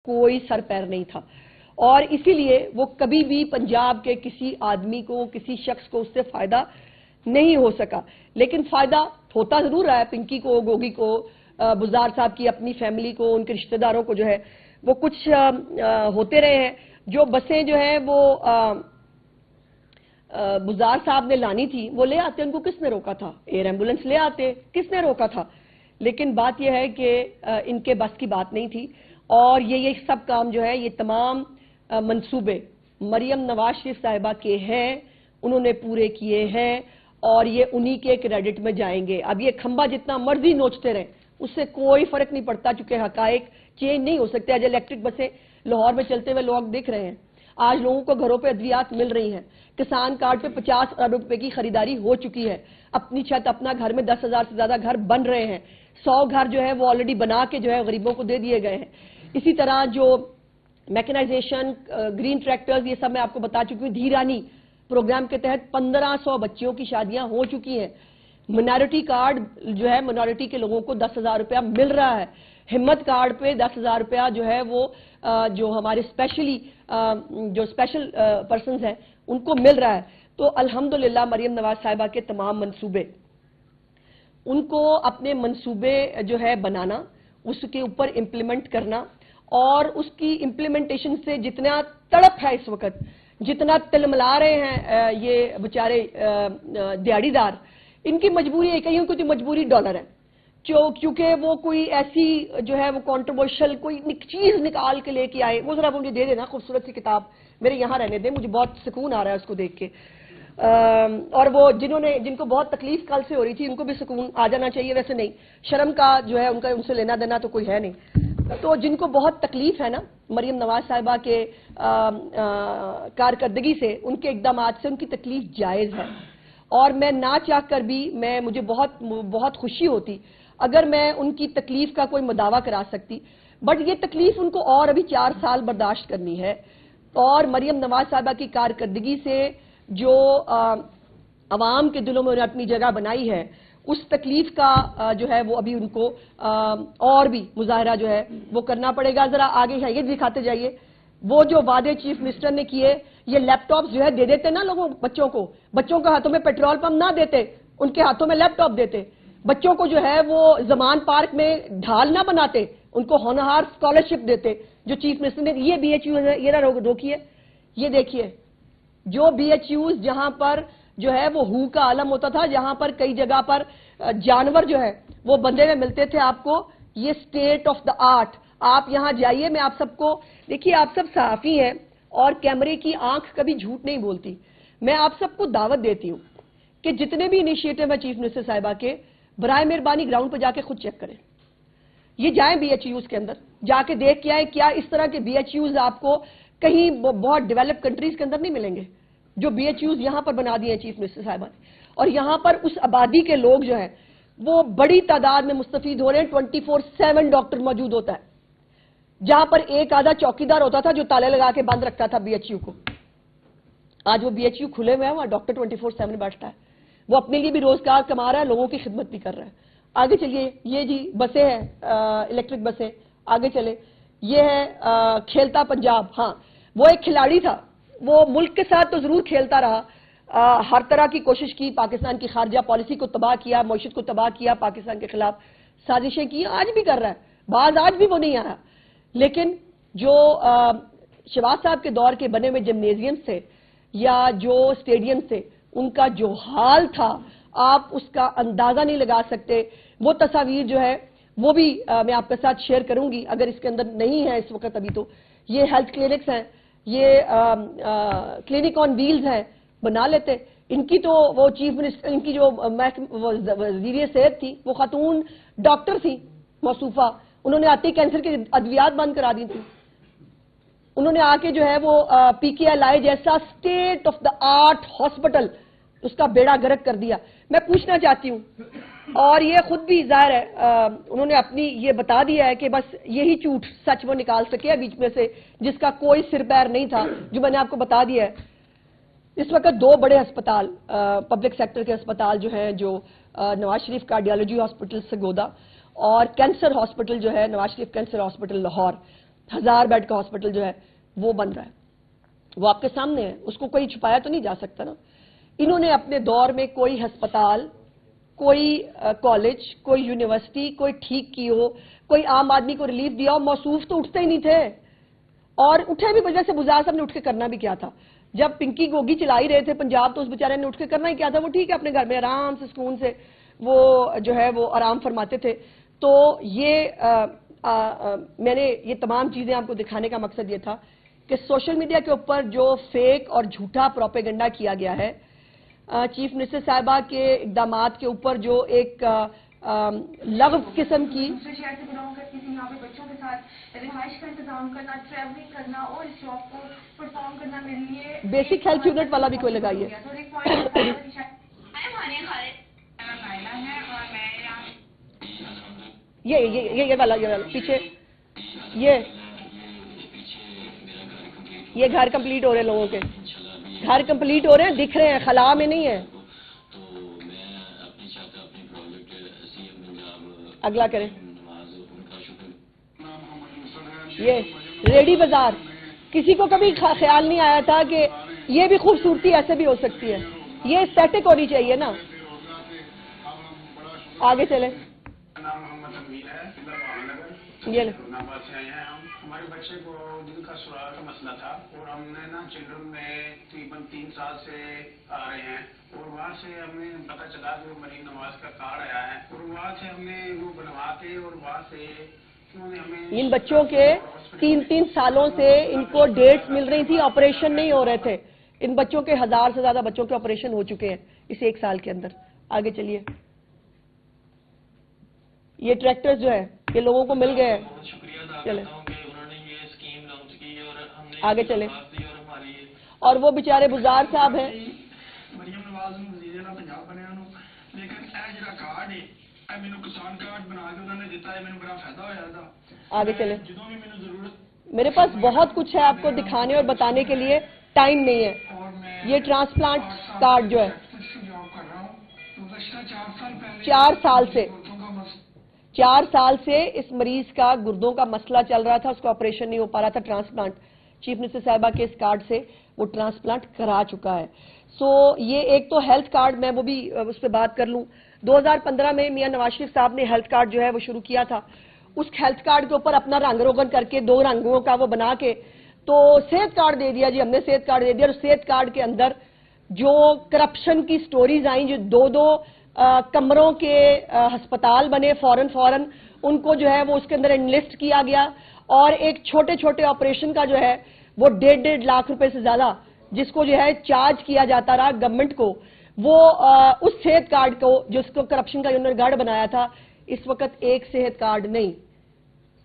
کوئی سر پیر نہیں تھا، اور اسی لیے وہ کبھی بھی پنجاب کے کسی آدمی کو، کسی شخص کو اس سے فائدہ نہیں ہو سکا. لیکن فائدہ ہوتا ضرور رہا ہے پنکی کو، گوگی کو، بزدار صاحب کی اپنی فیملی کو، ان کے رشتہ داروں کو جو ہے وہ کچھ ہوتے رہے ہیں. جو بسیں جو ہیں وہ بزدار صاحب نے لانی تھی وہ لے آتے، ان کو کس نے روکا تھا؟ ایئر ایمبولنس لے آتے، کس نے روکا تھا؟ لیکن بات یہ ہے کہ ان کے بس کی بات نہیں تھی. اور یہ سب کام جو ہے، یہ تمام منصوبے مریم نواز شریف صاحبہ کے ہیں، انہوں نے پورے کیے ہیں، اور یہ انہی کے کریڈٹ میں جائیں گے. اب یہ کھمبا جتنا مرضی نوچتے رہیں، اس سے کوئی فرق نہیں پڑتا، چونکہ حقائق چینج نہیں ہو سکتے. آج الیکٹرک بسیں لاہور میں چلتے ہوئے لوگ دیکھ رہے ہیں، آج لوگوں کو گھروں پہ ادویات مل رہی ہیں، کسان کارڈ پہ 50 ارب روپے کی خریداری ہو چکی ہے، اپنی چھت اپنا گھر میں 10,000 سے زیادہ گھر بن رہے ہیں، 100 گھر جو ہے وہ آلریڈی بنا کے جو ہے غریبوں کو دے دیے گئے ہیں. اسی طرح جو میکنائزیشن، گرین ٹریکٹرز، یہ سب میں آپ کو بتا چکی ہوں. دھیرانی پروگرام کے تحت 1500 بچیوں کی شادیاں ہو چکی ہیں. منارٹی کارڈ جو ہے، منارٹی کے لوگوں کو 10,000 روپیہ مل رہا ہے. ہمت کارڈ پہ 10,000 روپیہ جو ہے وہ جو ہمارے جو اسپیشل پرسنز ہیں ان کو مل رہا ہے. تو الحمدللہ مریم نواز صاحبہ کے تمام منصوبے، ان کو اپنے منصوبے جو ہے بنانا، اس کے اوپر امپلیمنٹ کرنا، اور اس کی امپلیمنٹیشن سے جتنا تڑپ ہے اس وقت، جتنا تلملا رہے ہیں یہ بیچارے دیہڑی دار، ان کی مجبوری ایک ہی ہے، ان کی مجبوری ڈالر ہے. کیونکہ وہ کوئی ایسی جو ہے وہ کانٹروورشل کوئی چیز نکال کے لے کے آئے، وہ ذرا مجھے دے دینا خوبصورت سی کتاب، میرے یہاں رہنے دیں، مجھے بہت سکون آ رہا ہے اس کو دیکھ کے. اور وہ جن کو بہت تکلیف کل سے ہو رہی تھی، ان کو بھی سکون آ جانا چاہیے. ویسے نہیں، شرم کا جو ہے ان سے لینا دینا تو کوئی ہے نہیں. تو جن کو بہت تکلیف ہے نا مریم نواز صاحبہ کے کارکردگی سے، ان کے اقدامات سے، ان کی تکلیف جائز ہے. اور میں نہ چاہ کر بھی مجھے بہت خوشی ہوتی اگر میں ان کی تکلیف کا کوئی مداوع کرا سکتی، بٹ یہ تکلیف ان کو اور ابھی 4 سال برداشت کرنی ہے. اور مریم نواز صاحبہ کی کارکردگی سے جو عوام کے دلوں میں انہیں اپنی جگہ بنائی ہے، اس تکلیف کا جو ہے وہ ابھی ان کو اور بھی مظاہرہ جو ہے وہ کرنا پڑے گا. ذرا آگے ہے یہ دکھاتے جائیے، وہ جو وعدے چیف منسٹر نے کیے، یہ لیپ ٹاپ جو ہے دے دیتے نا لوگوں، بچوں کے ہاتھوں میں پیٹرول پمپ نہ دیتے، ان کے ہاتھوں میں لیپ ٹاپ دیتے. بچوں کو جو ہے وہ زمان پارک میں ڈھال نہ بناتے، ان کو ہونہار اسکالرشپ دیتے. جو چیف منسٹر نے یہ بی ایچ یو ہے، یہ نہ روکیے، یہ دیکھیے جو بی ایچ یوز جہاں پر جو ہے وہ ہو کا عالم ہوتا تھا، جہاں پر کئی جگہ پر جانور جو ہے وہ بندے میں ملتے تھے آپ کو، یہ سٹیٹ آف دا آرٹ. آپ یہاں جائیے، میں آپ سب کو دیکھیے، آپ سب صحافی ہیں اور کیمرے کی آنکھ کبھی جھوٹ نہیں بولتی. میں آپ سب کو دعوت دیتی ہوں کہ جتنے بھی انیشیٹو ہیں چیف منسٹر صاحبہ کے، برائے مہربانی گراؤنڈ پہ جا کے خود چیک کریں. یہ جائیں بی ایچ یوز کے اندر، جا کے دیکھ کے آئیں کیا اس طرح کے بی ایچ یوز آپ کو کہیں بہت ڈیولپ کنٹریز کے اندر نہیں ملیں گے، جو بی ایچ یوز یہاں پر بنا دیے ہیں چیف منسٹر صاحبہ نے. اور یہاں پر اس آبادی کے لوگ جو ہیں وہ بڑی تعداد میں مستفید ہو رہے ہیں. 24/7 ڈاکٹر موجود ہوتا ہے، جہاں پر ایک آدھا چوکیدار ہوتا تھا جو تالے لگا کے بند رکھتا تھا بی ایچ یو کو. آج وہ بی ایچ یو کھلے ہوئے ہیں، وہاں ڈاکٹر 24/7 بیٹھتا ہے، وہ اپنے لیے بھی روزگار کما رہا ہے، لوگوں کی خدمت بھی کر رہا ہے. آگے چلیے، یہ جی بسیں ہیں، الیکٹرک بسیں. آگے چلے، یہ ہے کھیلتا پنجاب. ہاں، وہ ایک کھلاڑی تھا، وہ ملک کے ساتھ تو ضرور کھیلتا رہا، ہر طرح کی کوشش کی، پاکستان کی خارجہ پالیسی کو تباہ کیا، معیشت کو تباہ کیا، پاکستان کے خلاف سازشیں کی، آج بھی کر رہا ہے، بعض آج بھی وہ نہیں آیا. لیکن جو شہباز صاحب کے دور کے بنے ہوئے جمنیزیم سے یا جو اسٹیڈیم سے، ان کا جو حال تھا آپ اس کا اندازہ نہیں لگا سکتے. وہ تصاویر جو ہے وہ بھی میں آپ کے ساتھ شیئر کروں گی اگر اس کے اندر نہیں ہے اس وقت ابھی. تو یہ ہیلتھ کلینکس ہیں، یہ کلینک آن ویلز ہیں، بنا لیتے. ان کی تو وہ چیف منسٹر، ان کی جو وزیر صحت تھی وہ خاتون ڈاکٹر تھی موصوفہ، انہوں نے آتے کینسر کے ادویات بند کرا دی تھی. انہوں نے آ کے جو ہے وہ پی کے ایل آئی جیسا state of the art hospital اس کا بیڑا گرک کر دیا. میں پوچھنا چاہتی ہوں، اور یہ خود بھی ظاہر ہے انہوں نے اپنی یہ بتا دیا ہے کہ بس یہی جھوٹ سچ وہ نکال سکے بیچ میں سے، جس کا کوئی سر پیر نہیں تھا، جو میں نے آپ کو بتا دیا ہے. اس وقت 2 بڑے ہسپتال، پبلک سیکٹر کے ہسپتال جو ہیں، جو نواز شریف کارڈیالوجی ہاسپٹل سگودا اور کینسر ہاسپٹل جو ہے Nawaz Sharif cancer hospital Lahore, 1000 bed کا ہاسپٹل جو ہے وہ بن رہا ہے، وہ آپ کے سامنے ہے، اس کو کوئی چھپایا تو نہیں جا سکتا نا. انہوں نے اپنے دور میں کوئی ہسپتال، کوئی کالج، کوئی یونیورسٹی کوئی ٹھیک کی ہو، کوئی عام آدمی کو ریلیف دیا ہو، موصوف تو اٹھتے ہی نہیں تھے. اور اٹھے بھی وجہ سے بزار صاحب نے اٹھ کے کرنا بھی کیا تھا؟ جب پنکی گوگی چلا ہی رہے تھے پنجاب تو اس بیچارے نے اٹھ کے کرنا ہی کیا تھا؟ وہ ٹھیک ہے اپنے گھر میں آرام سے سکون سے وہ جو ہے وہ آرام فرماتے تھے. تو میں نے یہ تمام چیزیں آپ کو دکھانے کا مقصد یہ تھا کہ سوشل میڈیا کے اوپر جو فیک اور جھوٹا پروپیگنڈا کیا گیا ہے، چیف منسٹر صاحبہ کے اقدامات کے اوپر جو ایک لغو قسم کی بچوں کے ساتھ رہائش کا انتظام کرنا، ٹریولنگ کرنا اور اس جاب کو پرفارم کرنا میرے لیے بیسک ہیلتھ یونٹ والا بھی کوئی لگائیے. یہ والا پیچھے یہ گھر کمپلیٹ ہو رہے ہیں، لوگوں کے گھر کمپلیٹ ہو رہے ہیں، دکھ رہے ہیں، خلا میں نہیں ہے. اگلا کریں. یہ ریڈی بازار، کسی کو کبھی خیال نہیں آیا تھا کہ یہ بھی خوبصورتی ایسے بھی ہو سکتی ہے. یہ اسٹیٹک ہونی چاہیے نا. آگے چلیں. یہ ہمارے بچے کو دل کا سراغ کا مسئلہ تھا اور ہم نے نا چلڈرن میں تقریباً 3 سال سے آ رہے ہیں اور وہاں سے ہمیں پتہ چلا کہ مریم نواز کا کارڈ آیا ہے اور وہاں سے ہم نے وہ بنوا کے اور وہاں سے ان بچوں کے 3 سالوں سے ان کو ڈیٹس مل رہی تھی، آپریشن نہیں ہو رہے تھے. ان بچوں کے 1000 سے زیادہ بچوں کے آپریشن ہو چکے ہیں اس 1 سال کے اندر. آگے چلیے. یہ ٹریکٹر جو ہے یہ لوگوں کو مل گئے. چلیں آگے چلیں. اور وہ بیچارے بزار صاحب ہیں، مریم نواز وزیر اعلیٰ پنجاب بنے لیکن جڑا کارڈ ہے مینو کسان کارڈ بنا کے انہوں نے دیتا ہے، مینو بڑا فائدہ ہوا تھا. آگے چلیں. میرے پاس بہت کچھ ہے آپ کو دکھانے اور بتانے کے لیے، ٹائم نہیں ہے. یہ ٹرانسپلانٹ کارڈ جو ہے 4 سال سے اس مریض کا گردوں کا مسئلہ چل رہا تھا، اس کو آپریشن نہیں ہو پا رہا تھا. ٹرانسپلانٹ چیف منسٹر صاحبہ کے اس کارڈ سے وہ ٹرانسپلانٹ کرا چکا ہے. یہ ایک تو ہیلتھ کارڈ، میں وہ بھی اس پہ بات کر لوں. 2015 میں میاں نواز شریف صاحب نے ہیلتھ کارڈ جو ہے وہ شروع کیا تھا. اس ہیلتھ کارڈ کے اوپر اپنا رنگ روغن کر کے 2 رنگوں کا وہ بنا کے تو صحت کارڈ دے دیا. جی ہم نے صحت کارڈ دے دیا، اور صحت کارڈ کے اندر جو کرپشن کی سٹوریز آئیں، جو 2 کمروں کے ہسپتال بنے فوراً ان کو جو ہے وہ اس کے اندر انلسٹ کیا گیا، اور ایک چھوٹے آپریشن کا جو ہے وہ 1.5 لاکھ روپے سے زیادہ جس کو جو ہے چارج کیا جاتا رہا گورنمنٹ کو، وہ اس صحت کارڈ کو جو اس کو کرپشن کا انہوں نے گڑھ بنایا تھا. اس وقت ایک صحت کارڈ نہیں،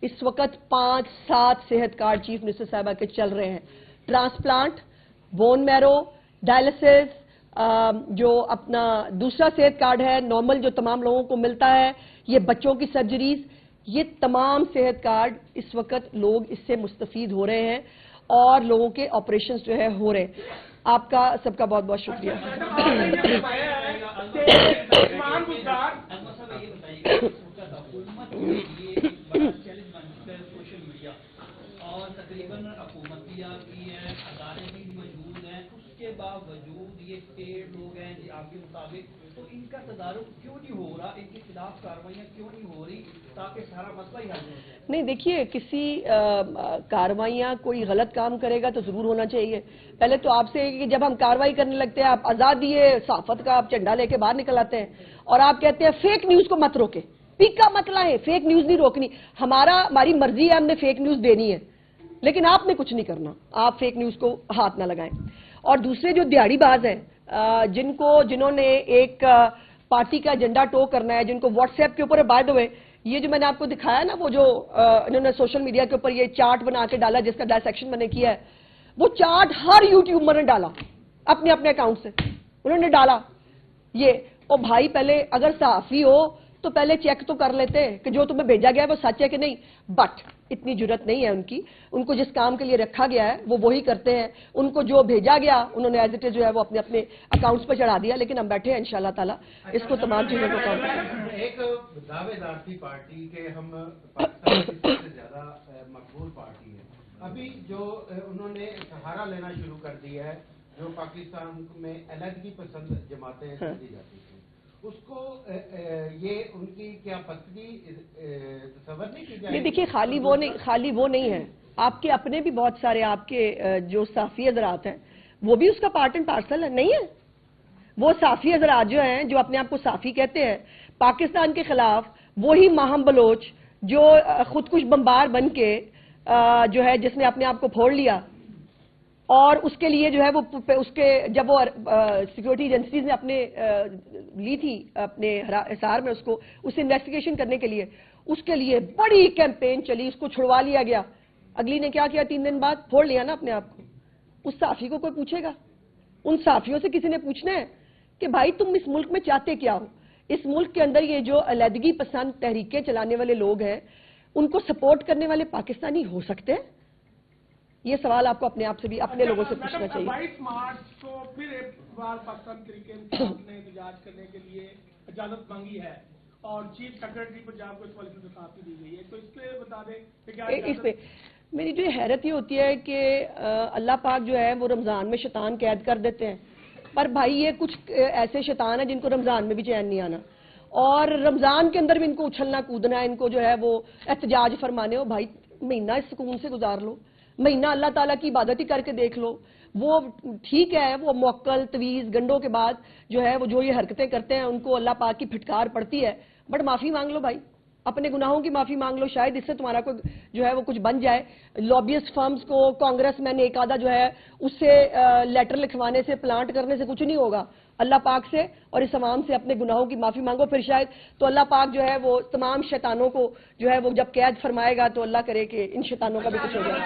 اس وقت 5-7 صحت کارڈ چیف منسٹر صاحبہ کے چل رہے ہیں. ٹرانسپلانٹ، بون میرو، ڈائلسس، جو اپنا دوسرا صحت کارڈ ہے نارمل جو تمام لوگوں کو ملتا ہے، یہ بچوں کی سرجریز، یہ تمام صحت کارڈ اس وقت لوگ اس سے مستفید ہو رہے ہیں اور لوگوں کے آپریشنز جو ہے ہو رہے ہیں. آپ کا سب کا بہت بہت شکریہ. اور تقریباً حکومت بھی آپ کی ہے، ادارے بھی موجود ہیں، اس کے باوجود یہ پیڑ لوگ ہیں جی آپ کے مطابق، تو ان کا تدارک کیوں نہیں ہو رہا، ان کے خلاف کارروائیاں کیوں نہیں ہو رہی تاکہ سارا مسئلہ ہی حل ہو جائے؟ نہیں دیکھیے، کسی کارروائیاں کوئی غلط کام کرے گا تو ضرور ہونا چاہیے. پہلے تو آپ سے کہ جب ہم کارروائی کرنے لگتے ہیں، آپ آزادی صحافت کا آپ جھنڈا لے کے باہر نکل آتے ہیں اور آپ کہتے ہیں فیک نیوز کو مت روکے. پیک کا مسئلہ ہے، فیک نیوز نہیں روکنی. ہماری مرضی ہے، ہم نے فیک نیوز دینی ہے، لیکن آپ نے کچھ نہیں کرنا، آپ فیک نیوز کو ہاتھ نہ لگائیں. اور دوسرے جو دیہڑی باز ہیں جنہوں نے ایک پارٹی کا ایجنڈا ٹو کرنا ہے، جن کو واٹس ایپ کے اوپر بائی دا وے یہ جو میں نے آپ کو دکھایا نا، وہ جو انہوں نے سوشل میڈیا کے اوپر یہ چارٹ بنا کے ڈالا جس کا ڈائسیکشن میں نے کیا ہے، وہ چارٹ ہر یوٹیوبر نے ڈالا اپنے اکاؤنٹ سے، انہوں نے ڈالا یہ. او بھائی، پہلے اگر صحافی ہو تو پہلے چیک تو کر لیتے کہ جو تمہیں بھیجا گیا ہے وہ سچ ہے کہ نہیں. بٹ اتنی جرت نہیں ہے ان کو جس کام کے لیے رکھا گیا ہے وہ وہی کرتے ہیں. ان کو جو بھیجا گیا انہوں نے ایز اٹ از جو ہے وہ اپنے اپنے اکاؤنٹس پہ چڑھا دیا. لیکن ہم بیٹھے ہیں انشاءاللہ تعالیٰ اس کو تمام چیزوں کو کام کریں. ایک دعوے دار تھی پارٹی کے ہم پاکستان کی سب سے زیادہ مقبول پارٹی ہے. ابھی جو انہوں نے سہارا لینا شروع کر دیا ہے, جو پاکستان میں علیحدگی پسند جماعتیں سمجھی جاتی تھیں, اس کو یہ ان کی کیا پسندی تصور نہیں کی جائے؟ دیکھیے خالی وہ نہیں ہے, آپ کے اپنے بھی بہت سارے آپ کے جو صحافی حضرات ہیں وہ بھی اس کا پارٹ اینڈ پارسل ہے, نہیں ہے؟ وہ صحافی حضرات جو ہیں جو اپنے آپ کو صحافی کہتے ہیں, پاکستان کے خلاف وہی ماہم بلوچ جو خودکش بمبار بن کے جو ہے جس نے اپنے آپ کو پھوڑ لیا, اور اس کے لیے جو ہے وہ اس کے جب وہ سیکورٹی ایجنسیز نے اپنے لی تھی اپنے حصار میں اس انویسٹیگیشن کرنے کے لیے بڑی کیمپین چلی, اس کو چھڑوا لیا گیا. اگلی نے کیا کیا, 3 دن بعد پھوڑ لیا نا اپنے آپ کو. اس صحافی کو کوئی پوچھے گا؟ ان صحافیوں سے کسی نے پوچھنا ہے کہ بھائی تم اس ملک میں چاہتے کیا ہو؟ اس ملک کے اندر یہ جو علیحدگی پسند تحریکیں چلانے والے لوگ ہیں ان کو سپورٹ کرنے والے پاکستانی ہو سکتے ہیں؟ یہ سوال آپ کو اپنے آپ سے بھی اپنے لوگوں سے پوچھنا چاہیے. 22 مارچ کو پھر ایک بار پاکستان کرکٹ نے احتجاج کرنے کے لیے اجازت مانگی ہے اور چیف سیکرٹری پنجاب کو اس والے سے درخواست دی گئی ہے, تو اس پہ بتا دیں کہ کیا اس پہ میری جو حیرت یہ ہوتی ہے کہ اللہ پاک جو ہے وہ رمضان میں شیطان قید کر دیتے ہیں, پر بھائی یہ کچھ ایسے شیطان ہیں جن کو رمضان میں بھی چین نہیں آنا, اور رمضان کے اندر بھی ان کو اچھلنا کودنا ہے, ان کو جو ہے وہ احتجاج فرمانے ہو. بھائی مہینہ اس سکون سے گزار لو, مہینہ اللہ تعالیٰ کی عبادت ہی کر کے دیکھ لو. وہ ٹھیک ہے وہ موکل تویز گنڈوں کے بعد جو ہے وہ جو یہ حرکتیں کرتے ہیں ان کو اللہ پاک کی پھٹکار پڑتی ہے, بٹ معافی مانگ لو بھائی, اپنے گناہوں کی معافی مانگ لو, شاید اس سے تمہارا کوئی جو ہے وہ کچھ بن جائے. لابیسٹ فرمز کو کانگریس میں نے ایک آدھا جو ہے اس سے لیٹر لکھوانے سے پلانٹ کرنے سے کچھ نہیں ہوگا. اللہ پاک سے اور اس عوام سے اپنے گناہوں کی معافی مانگو, پھر شاید تو اللہ پاک جو ہے وہ تمام شیطانوں کو جو ہے وہ جب قید فرمائے گا تو اللہ کرے کہ ان شیطانوں کا بھی کچھ ہو جائے.